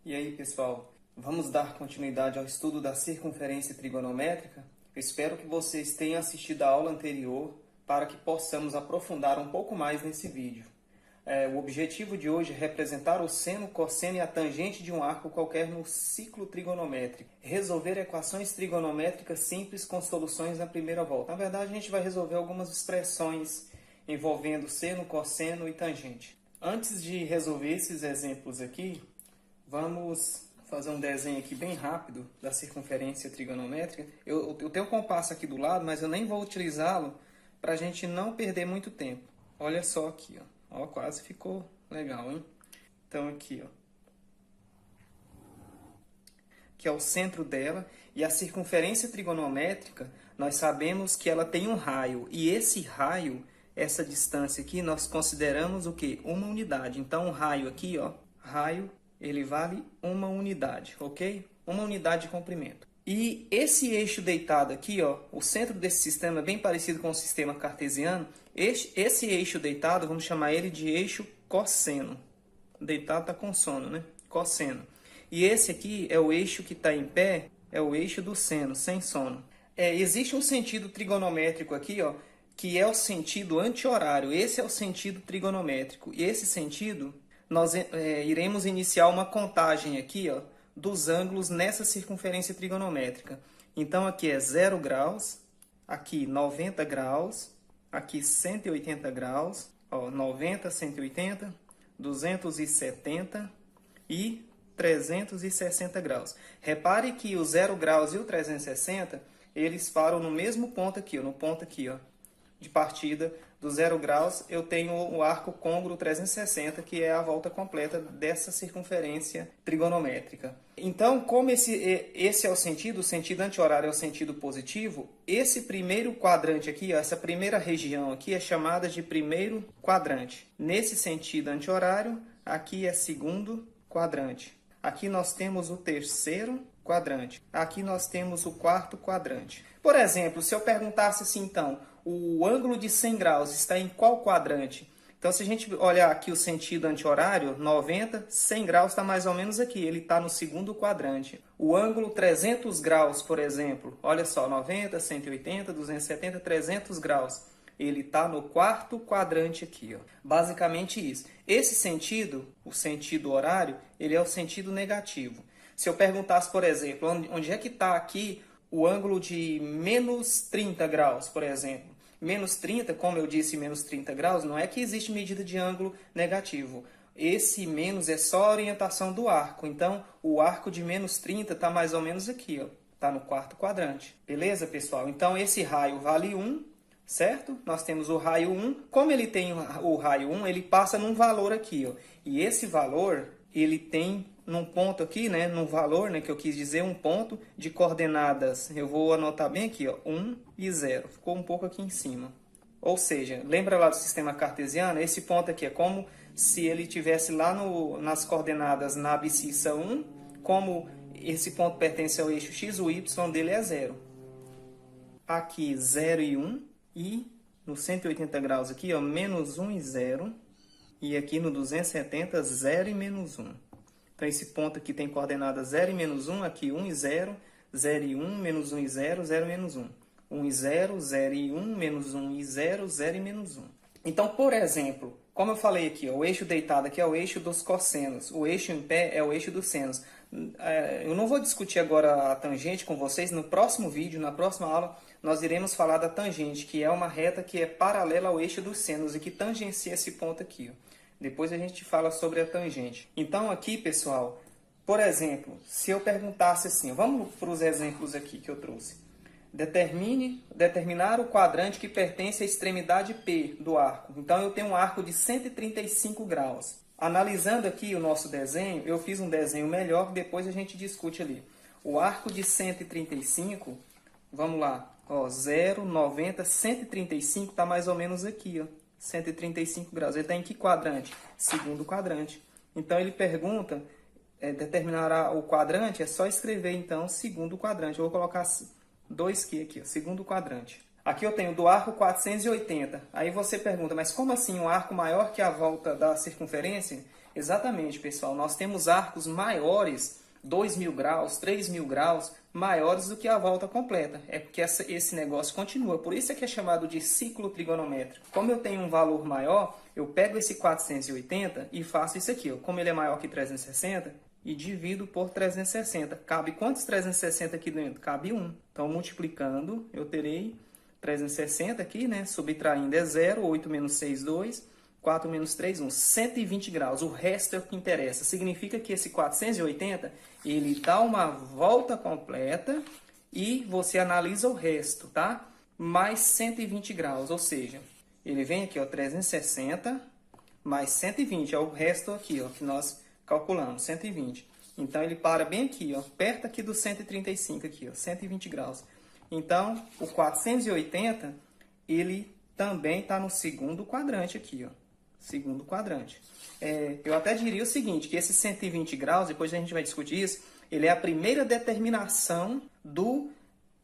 E aí, pessoal, vamos dar continuidade ao estudo da circunferência trigonométrica? Eu espero que vocês tenham assistido a aula anterior para que possamos aprofundar um pouco mais nesse vídeo. O objetivo de hoje é representar o seno, cosseno e a tangente de um arco qualquer no ciclo trigonométrico. Resolver equações trigonométricas simples com soluções na primeira volta. Na verdade, a gente vai resolver algumas expressões envolvendo seno, cosseno e tangente. Antes de resolver esses exemplos aqui, vamos fazer um desenho aqui bem rápido da circunferência trigonométrica. Eu tenho um compasso aqui do lado, mas eu nem vou utilizá-lo para a gente não perder muito tempo. Olha só aqui, ó. Ó, quase ficou legal, hein? Então aqui, ó. Que é o centro dela. E a circunferência trigonométrica, nós sabemos que ela tem um raio. E esse raio, essa distância aqui, nós consideramos o quê? Uma unidade. Então, o raio aqui, ó. Raio, ele vale uma unidade, ok? Uma unidade de comprimento. E esse eixo deitado aqui, ó, o centro desse sistema é bem parecido com o sistema cartesiano. Esse eixo deitado, vamos chamar ele de eixo cosseno. Deitado está com sono, né? Cosseno. E esse aqui é o eixo que está em pé, é o eixo do seno, sem sono. Existe um sentido trigonométrico aqui, ó, que é o sentido anti-horário. Esse é o sentido trigonométrico. E esse sentido, nós iremos iniciar uma contagem aqui, ó, dos ângulos nessa circunferência trigonométrica. Então, aqui é 0 graus, aqui 90 graus, aqui 180 graus, ó, 90, 180, 270 e 360 graus. Repare que o 0 graus e o 360, eles param no mesmo ponto aqui, ó, no ponto aqui, ó, de partida do 0 graus, eu tenho o arco côngruo 360, que é a volta completa dessa circunferência trigonométrica. Então, como esse é o sentido anti-horário é o sentido positivo, esse primeiro quadrante aqui, ó, essa primeira região aqui é chamada de primeiro quadrante. Nesse sentido anti-horário, aqui é segundo quadrante. Aqui nós temos o terceiro quadrante. Aqui nós temos o quarto quadrante. Por exemplo, se eu perguntasse assim, então, o ângulo de 100 graus está em qual quadrante? Então, se a gente olhar aqui o sentido anti-horário, 90, 100 graus está mais ou menos aqui, ele está no segundo quadrante. O ângulo 300 graus, por exemplo, olha só, 90, 180, 270, 300 graus. Ele está no quarto quadrante aqui, ó. Basicamente isso. Esse sentido, o sentido horário, ele é o sentido negativo. Se eu perguntasse, por exemplo, onde é que está aqui o ângulo de menos 30 graus, por exemplo? Menos 30, como eu disse, menos 30 graus, não é que existe medida de ângulo negativo. Esse menos é só a orientação do arco. Então, o arco de menos 30 está mais ou menos aqui, ó. Está no quarto quadrante. Beleza, pessoal? Então, esse raio vale 1, certo? Nós temos o raio 1. Como ele tem o raio 1, ele passa num valor aqui, ó. E esse valor, ele tem num ponto aqui, né, num valor, né, que eu quis dizer, um ponto de coordenadas. Eu vou anotar bem aqui, ó, 1 e 0. Ficou um pouco aqui em cima. Ou seja, lembra lá do sistema cartesiano? Esse ponto aqui é como se ele tivesse lá nas coordenadas na abscissa 1, como esse ponto pertence ao eixo x, o y dele é 0. Aqui 0 e 1, e no 180 graus aqui, ó, menos 1 e 0, e aqui no 270, 0 e menos 1. Então, esse ponto aqui tem coordenadas 0 e menos 1, aqui 1 e 0, 0 e 1, menos 1 e 0, 0 e menos 1. 1 e 0, 0 e 1, menos 1 e 0, 0 e menos 1. Então, por exemplo, como eu falei aqui, ó, o eixo deitado aqui é o eixo dos cossenos, o eixo em pé é o eixo dos senos. Eu não vou discutir agora a tangente com vocês, no próximo vídeo, na próxima aula, nós iremos falar da tangente, que é uma reta que é paralela ao eixo dos senos e que tangencia esse ponto aqui, ó. Depois a gente fala sobre a tangente. Então aqui, pessoal, por exemplo, se eu perguntasse assim, vamos para os exemplos aqui que eu trouxe. Determinar o quadrante que pertence à extremidade P do arco. Então eu tenho um arco de 135 graus. Analisando aqui o nosso desenho, eu fiz um desenho melhor, depois a gente discute ali. O arco de 135, vamos lá, ó, 0, 90, 135 está mais ou menos aqui, ó. 135 graus. Ele está em que quadrante? Segundo quadrante. Então, ele pergunta, determinará o quadrante, é só escrever, então, segundo quadrante. Eu vou colocar 2Q aqui, ó, segundo quadrante. Aqui eu tenho do arco 480. Aí você pergunta, mas como assim um arco maior que a volta da circunferência? Exatamente, pessoal. Nós temos arcos maiores, 2.000 graus, 3.000 graus, maiores do que a volta completa. É porque esse negócio continua. Por isso é que é chamado de ciclo trigonométrico. Como eu tenho um valor maior, eu pego esse 480 e faço isso aqui. Ó. Como ele é maior que 360, e divido por 360. Cabe quantos 360 aqui dentro? Cabe 1. Então, multiplicando, eu terei 360 aqui, né? Subtraindo é 0, 8 menos 6, 2. 4 menos 3, 1. 120 graus. O resto é o que interessa. Significa que esse 480, ele dá uma volta completa e você analisa o resto, tá? Mais 120 graus. Ou seja, ele vem aqui, ó, 360 mais 120. É o resto aqui, ó, que nós calculamos, 120. Então, ele para bem aqui, ó, perto aqui do 135 aqui, ó, 120 graus. Então, o 480, ele também está no segundo quadrante aqui, ó. Segundo quadrante. Eu até diria o seguinte, que esse 120 graus, depois a gente vai discutir isso, ele é a primeira determinação do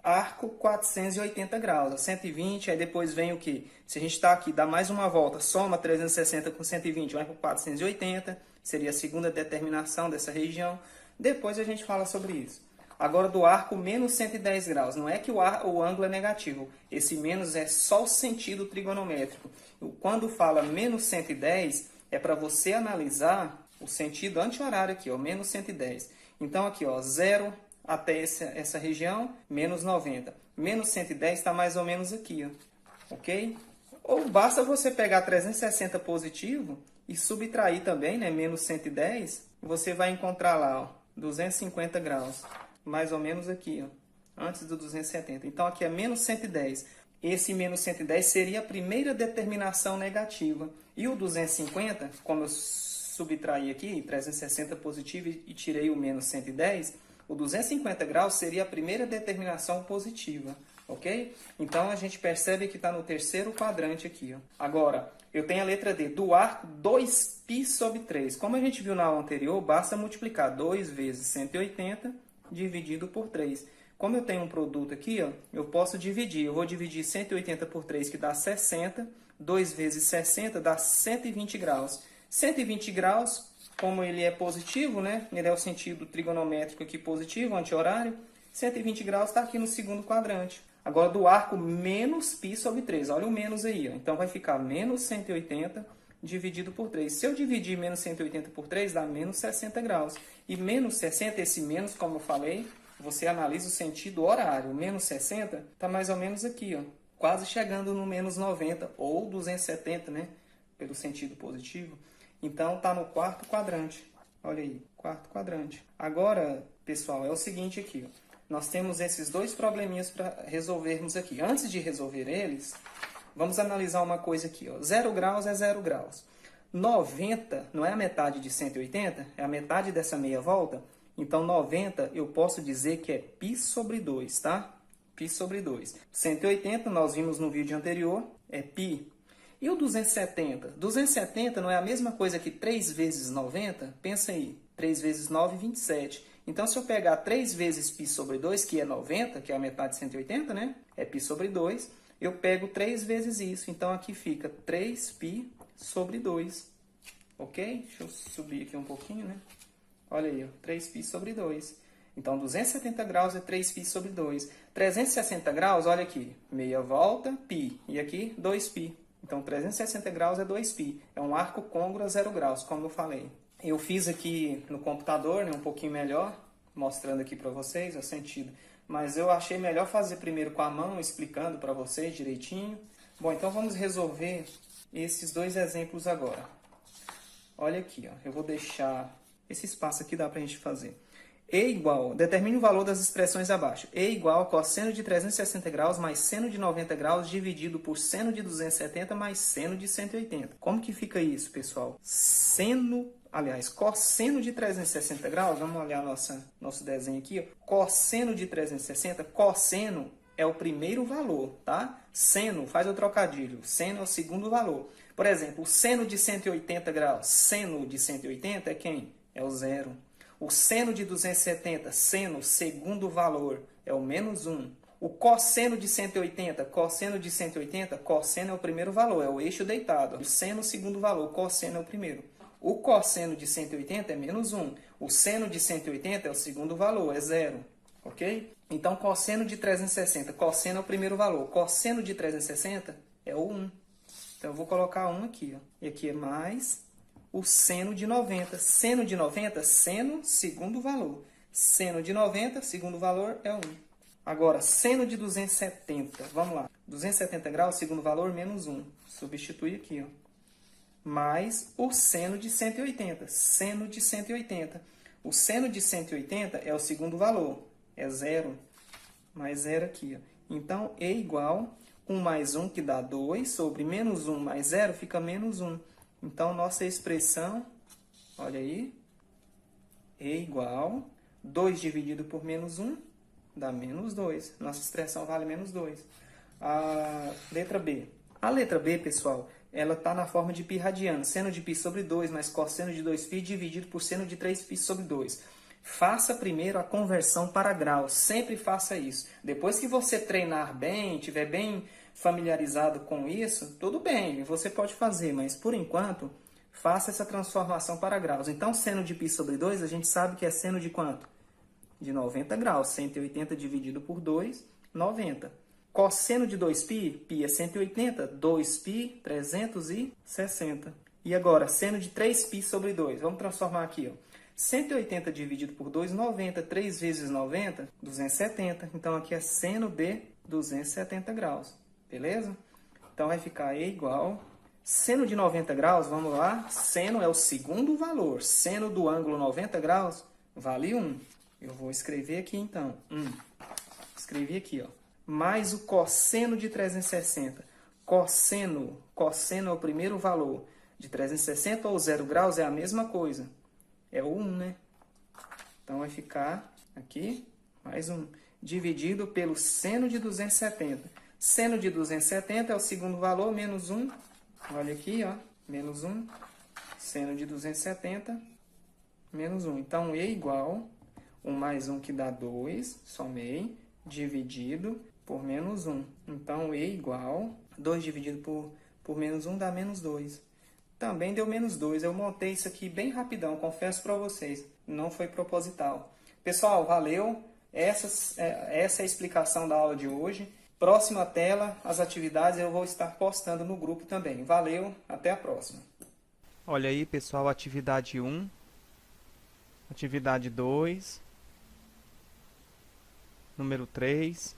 arco 480 graus. 120, aí depois vem o quê? Se a gente está aqui, dá mais uma volta, soma 360 com 120, vai para 480, seria a segunda determinação dessa região. Depois a gente fala sobre isso. Agora do arco menos 110 graus. Não é que o ângulo é negativo. Esse menos é só o sentido trigonométrico. Quando fala menos 110, é para você analisar o sentido anti-horário aqui, ó, menos 110. Então aqui, ó, 0 até essa região, menos 90. Menos 110 está mais ou menos aqui, ó, ok? Ou basta você pegar 360 positivo e subtrair também, né, menos 110, você vai encontrar lá, ó, 250 graus. Mais ou menos aqui, ó, antes do 270. Então, aqui é menos 110. Esse menos 110 seria a primeira determinação negativa. E o 250, como eu subtraí aqui, 360 positivo e tirei o menos 110, o 250 graus seria a primeira determinação positiva, ok? Então, a gente percebe que está no terceiro quadrante aqui, ó. Agora, eu tenho a letra D, do arco 2π sobre 3. Como a gente viu na aula anterior, basta multiplicar 2 vezes 180 dividido por 3. Como eu tenho um produto aqui, ó, eu posso dividir. Eu vou dividir 180 por 3, que dá 60. 2 vezes 60 dá 120 graus. 120 graus, como ele é positivo, né? Ele é o sentido trigonométrico aqui positivo, anti-horário. 120 graus está aqui no segundo quadrante. Agora, do arco menos π sobre 3. Olha o menos aí, ó. Então, vai ficar menos 180 dividido por 3. Se eu dividir menos 180 por 3, dá menos 60 graus. E menos 60, esse menos, como eu falei, você analisa o sentido horário. Menos 60 está mais ou menos aqui, ó, quase chegando no menos 90 ou 270, né? Pelo sentido positivo. Então, está no quarto quadrante. Olha aí, quarto quadrante. Agora, pessoal, é o seguinte aqui, ó. Nós temos esses dois probleminhas para resolvermos aqui. Antes de resolver eles, vamos analisar uma coisa aqui, ó. 0 graus é 0 graus. 90 não é a metade de 180? É a metade dessa meia volta? Então, 90 eu posso dizer que é π sobre 2, tá? Π sobre 2. 180, nós vimos no vídeo anterior, é π. E o 270? 270 não é a mesma coisa que 3 vezes 90? Pensa aí, 3 vezes 9, 27. Então, se eu pegar 3 vezes π sobre 2, que é 90, que é a metade de 180, né? É π sobre 2. Eu pego 3 vezes isso. Então, aqui fica 3π sobre 2. Ok? Deixa eu subir aqui um pouquinho, né? Olha aí, ó, 3π sobre 2. Então, 270 graus é 3π sobre 2. 360 graus, olha aqui, meia volta, π. E aqui, 2π. Então, 360 graus é 2π. É um arco côngruo a 0 graus, como eu falei. Eu fiz aqui no computador, né, um pouquinho melhor, mostrando aqui para vocês o sentido. Mas eu achei melhor fazer primeiro com a mão, explicando para vocês direitinho. Bom, então vamos resolver esses dois exemplos agora. Olha aqui, ó, eu vou deixar esse espaço aqui, dá para a gente fazer. E igual, determine o valor das expressões abaixo. E igual a cosseno de 360 graus mais seno de 90 graus dividido por seno de 270 mais seno de 180. Como que fica isso, pessoal? Cosseno de 360 graus, vamos olhar nosso desenho aqui. Ó. Cosseno de 360, cosseno é o primeiro valor, tá? Seno, faz o trocadilho, seno é o segundo valor. Por exemplo, o seno de 180 graus, seno de 180 é quem? É o zero. O seno de 270, seno, segundo valor, é o menos 1. O cosseno de 180, cosseno de 180, cosseno é o primeiro valor, é o eixo deitado. O seno, segundo valor, cosseno é o primeiro. O cosseno de 180 é menos 1. O seno de 180 é o segundo valor, é 0. Ok? Então, cosseno de 360. Cosseno é o primeiro valor. Cosseno de 360 é o 1. Então, eu vou colocar 1 aqui. Ó. E aqui é mais o seno de 90. Seno de 90, seno, segundo valor. Seno de 90, segundo valor é 1. Agora, seno de 270. Vamos lá. 270 graus, segundo valor, menos 1. Substituir aqui, ó. Mais o seno de 180. Seno de 180. O seno de 180 é o segundo valor. É 0. Mais 0 aqui. Ó. Então, E igual 1 mais 1, que dá 2, sobre menos 1 mais 0, fica menos 1. Então, nossa expressão, olha aí, E igual 2 dividido por menos 1, dá menos 2. Nossa expressão vale menos 2. A letra B. A letra B, pessoal, ela está na forma de π radiano. Seno de π sobre 2 mais cosseno de 2π dividido por seno de 3π sobre 2. Faça primeiro a conversão para graus. Sempre faça isso. Depois que você treinar bem, estiver bem familiarizado com isso, tudo bem, você pode fazer. Mas, por enquanto, faça essa transformação para graus. Então, seno de π sobre 2, a gente sabe que é seno de quanto? De 90 graus. 180 dividido por 2, 90. Cosseno de 2π, π é 180, 2π, 360. E agora, seno de 3π sobre 2. Vamos transformar aqui, ó. 180 dividido por 2, 90. 3 vezes 90, 270. Então, aqui é seno de 270 graus. Beleza? Então, vai ficar E igual... Seno de 90 graus, vamos lá. Seno é o segundo valor. Seno do ângulo 90 graus vale 1. Eu vou escrever aqui, então. 1. Escrevi aqui, ó. Mais o cosseno de 360. Cosseno é o primeiro valor. De 360 ou 0 graus é a mesma coisa. É o 1, né? Então, vai ficar aqui, mais 1. Dividido pelo seno de 270. Seno de 270 é o segundo valor, menos 1. Olha aqui, ó. Menos 1. Seno de 270, menos 1. Então, E igual 1 mais 1, que dá 2. Somei. Dividido por menos 1. Então, E igual 2 dividido por menos 1 dá menos 2. Também deu menos 2. Eu montei isso aqui bem rapidão, confesso para vocês. Não foi proposital. Pessoal, valeu. Essa é a explicação da aula de hoje. Próxima tela, as atividades eu vou estar postando no grupo também. Valeu, até a próxima. Olha aí, pessoal, atividade 1, atividade 2, número 3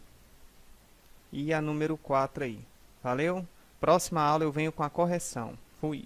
e a número 4 aí. Valeu? Próxima aula eu venho com a correção. Fui!